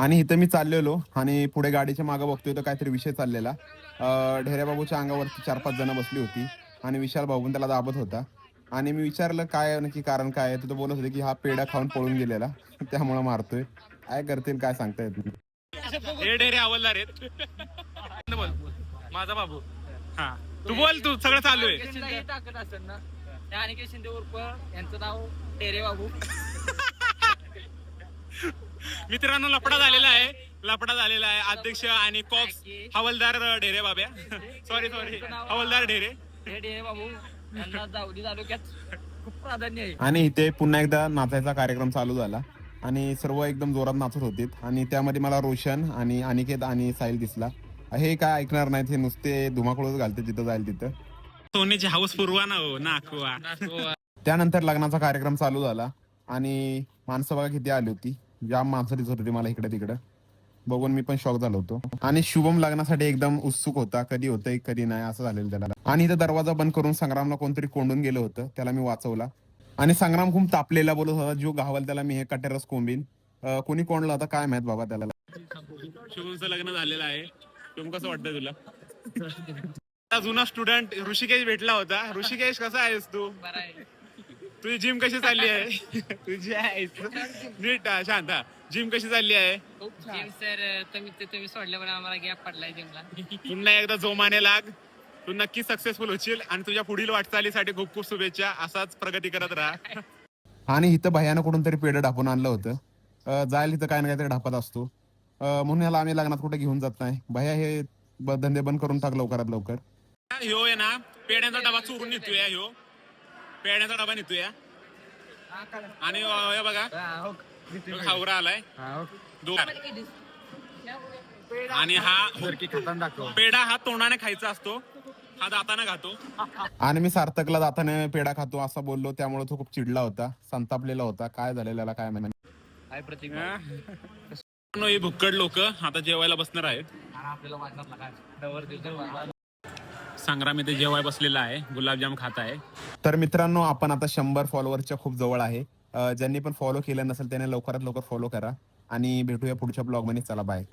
आणि इथं मी चाललेलो आणि पुढे गाडीच्या मागे बघतोय तर काहीतरी विषय चाललेला. ढेऱ्या बाबूच्या अंगावरती 4-5 जण बसली होती आणि विशाल भाऊ पण त्याला दाबत होता. आणि मी विचारलं काय नक्की कारण काय आहे, तर तो बोलत होते की हा पेढा खाऊन पळून गेलेला त्यामुळे मारतोय. काय करतील काय सांगता येत नाही. हे ढेरे हवालदार आहेत. बोल माझा बाबू. हा तू बोल, तू सगळं चालू आहे. ताकद असेल ना त्या अनिकेत शिंदे उर्फ यांचं नाव टेरे बाबू. मित्रांनो लफडा झालेला आहे अध्यक्ष आणि कॉप्स हवालदार ढेरे बाब्या. सॉरी हवालदार ढेरे. हे टेरे बाबू यांना जावली तालुक्यात खूप प्राधान्य आहे. आणि इथे पुन्हा एकदा नाचायचा कार्यक्रम चालू झाला आणि सर्व एकदम जोरात नाचत होते. आणि त्यामध्ये मला रोशन आणि अनिकेत आणि साहिल दिसला. हे काय ऐकणार नाहीत, हे नुसते धुमाकूळच घालते जिथं जाईल तिथं. सोन्याची हाऊस पुरवा ना हो नाकवा. त्यानंतर लग्नाचा कार्यक्रम चालू झाला आणि माणसं बघा किती आली होती. जाम माणसं दिसत होती मला इकडे तिकडं. बघून मी पण शॉक झालो होतो. आणि शुभम लग्नासाठी एकदम उत्सुक होता, कधी होतंय कधी नाही असं झालेलं त्याला. आणि इथं दरवाजा बंद करून संग्रामला कोणतरी कोंडून गेलं होतं, त्याला मी वाचवला. आणि संग्राम खूप तापलेला बोलत होता, जो गावाल त्याला मी हे कटेरस कोंबीन. कोणी कोंडलं होता काय माहित बाबा त्याला. शुभमचं लग्न झालेलं आहे. शुभम कसं वाटतं तुला? जुना स्टुडंट ऋषिकेश भेटला होता. ऋषिकेश कसा आहेस तू? तुझी जिम कशी चालली आहे? तुझी आहे नीट शांत. जिम कशी चालली आहे? जिम सर तुम्ही सोडल्यावर आम्हाला गॅप पडलाय जिमला. पुन्हा एकदा जोमाने लाग. तू नक्की सक्सेसफुल होशील आणि तुझ्या पुढील वाटचालीसाठी खूप खूप शुभेच्छा. असाच प्रगती करत राहा. आणि इथं भयानं कुठून तरी पेढं ढापून आणलं होतं. जायला इथं काय ना काहीतरी ढापत असतो. म्हणून याला आम्ही लग्नात कुठे घेऊन जात नाही. भैया हे धंदे बंद करून टाक लवकरात लवकर. ह्यो आहे ना पेड्यांचा डबा चोरून नेतोय. ह्यो पेड्यांचा डबा नेतोय आणि हे बघा हावरा आलाय. आणि हा पेढा हा तोंडाने खायचा असतो, हा दाताने खातो. आणि मी सार्थकला दाताने पेढा खातो असं बोललो, त्यामुळे तो खूप चिडला होता, संतापलेला होता. काय झालेला काय माहिती. ही भुक्कड लोक आता जेवायला बसणार आहेत. संग्राम इथे जेवाय बसलेला आहे, गुलाबजाम खात आहे. तर मित्रांनो आपण आता 100 फॉलोअर्सच्या खूप जवळ आहे. ज्यांनी पण फॉलो केलं नसेल त्याने लवकरात लवकर फॉलो करा आणि भेटूया पुढच्या ब्लॉग मध्ये. चला बाय.